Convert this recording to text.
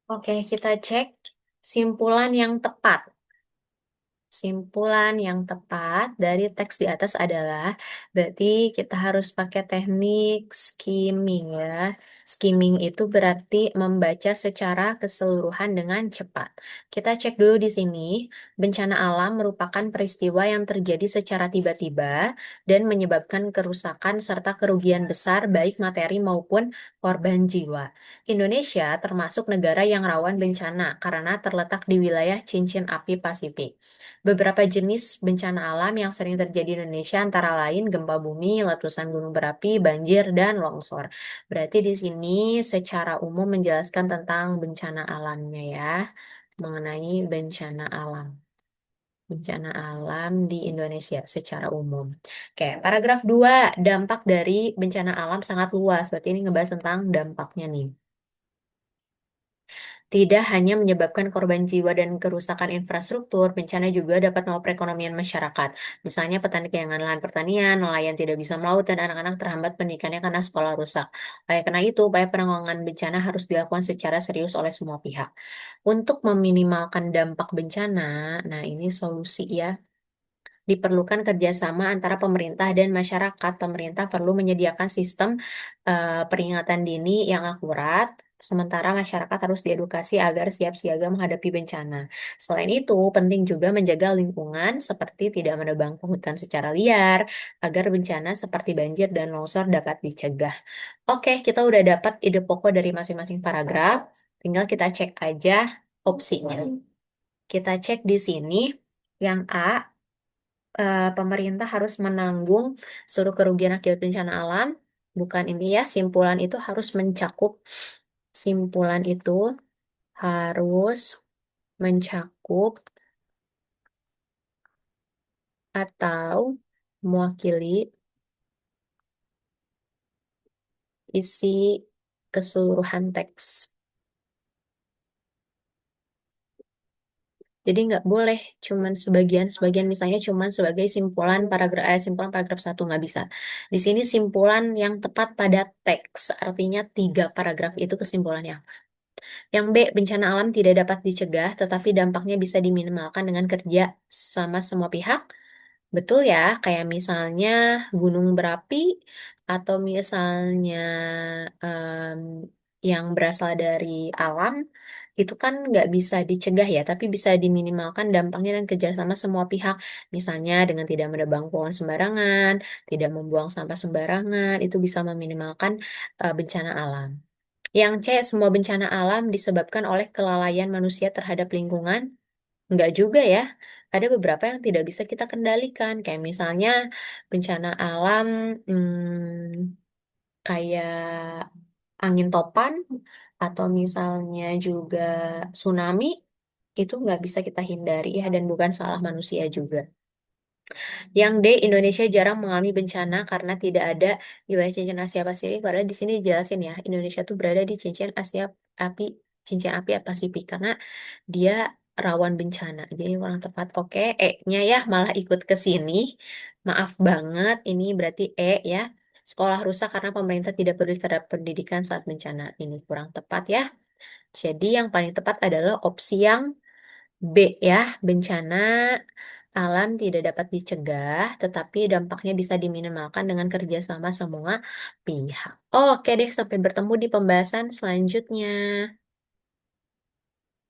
Oke, kita cek simpulan yang tepat. Simpulan yang tepat dari teks di atas adalah, berarti kita harus pakai teknik skimming ya. Skimming itu berarti membaca secara keseluruhan dengan cepat. Kita cek dulu di sini, bencana alam merupakan peristiwa yang terjadi secara tiba-tiba dan menyebabkan kerusakan serta kerugian besar baik materi maupun korban jiwa. Indonesia termasuk negara yang rawan bencana karena terletak di wilayah cincin api Pasifik. Beberapa jenis bencana alam yang sering terjadi di Indonesia antara lain gempa bumi, letusan gunung berapi, banjir, dan longsor. Berarti di sini secara umum menjelaskan tentang bencana alamnya ya, mengenai bencana alam. Bencana alam di Indonesia secara umum. Oke, paragraf 2, dampak dari bencana alam sangat luas. Berarti ini ngebahas tentang dampaknya nih. Tidak hanya menyebabkan korban jiwa dan kerusakan infrastruktur, bencana juga dapat meluap perekonomian masyarakat. Misalnya petani kehilangan lahan pertanian, nelayan tidak bisa melaut, dan anak-anak terhambat pendidikannya karena sekolah rusak. Oleh karena itu, upaya penanggulangan bencana harus dilakukan secara serius oleh semua pihak. Untuk meminimalkan dampak bencana, nah ini solusi ya. Diperlukan kerjasama antara pemerintah dan masyarakat. Pemerintah perlu menyediakan sistem peringatan dini yang akurat, sementara masyarakat harus diedukasi agar siap siaga menghadapi bencana. Selain itu, penting juga menjaga lingkungan seperti tidak menebang hutan secara liar, agar bencana seperti banjir dan longsor dapat dicegah. Oke, kita udah dapat ide pokok dari masing-masing paragraf. Tinggal kita cek aja opsinya. Kita cek di sini. Yang A, pemerintah harus menanggung seluruh kerugian akibat bencana alam. Bukan ini ya, simpulan itu harus mencakup, simpulan itu harus mencakup atau mewakili isi keseluruhan teks. Jadi nggak boleh cuman sebagian-sebagian, misalnya cuman sebagai simpulan paragraf satu nggak bisa. Di sini simpulan yang tepat pada teks, artinya 3 paragraf itu kesimpulannya. Yang B, bencana alam tidak dapat dicegah, tetapi dampaknya bisa diminimalkan dengan kerja sama semua pihak. Betul ya, kayak misalnya gunung berapi, atau misalnya em, yang berasal dari alam, itu kan nggak bisa dicegah ya, tapi bisa diminimalkan dampaknya dan kerja sama semua pihak. Misalnya dengan tidak menebang pohon sembarangan, tidak membuang sampah sembarangan, itu bisa meminimalkan bencana alam. Yang C, semua bencana alam disebabkan oleh kelalaian manusia terhadap lingkungan. Enggak juga ya. Ada beberapa yang tidak bisa kita kendalikan. Kayak misalnya bencana alam kayak angin topan atau misalnya juga tsunami. Itu nggak bisa kita hindari ya dan bukan salah manusia juga. Yang D, Indonesia jarang mengalami bencana karena tidak ada di wilayah cincin Asia Pasifik. Padahal di sini dijelasin ya, Indonesia tuh berada di api, cincin api Pasifik karena dia rawan bencana. Jadi kurang tepat. Oke, E-nya ya malah ikut ke sini. Maaf banget, ini berarti E ya. Sekolah rusak karena pemerintah tidak peduli terhadap pendidikan saat bencana. Ini kurang tepat ya. Jadi yang paling tepat adalah opsi yang B ya, bencana alam tidak dapat dicegah, tetapi dampaknya bisa diminimalkan dengan kerjasama semua pihak. Oke deh, sampai bertemu di pembahasan selanjutnya.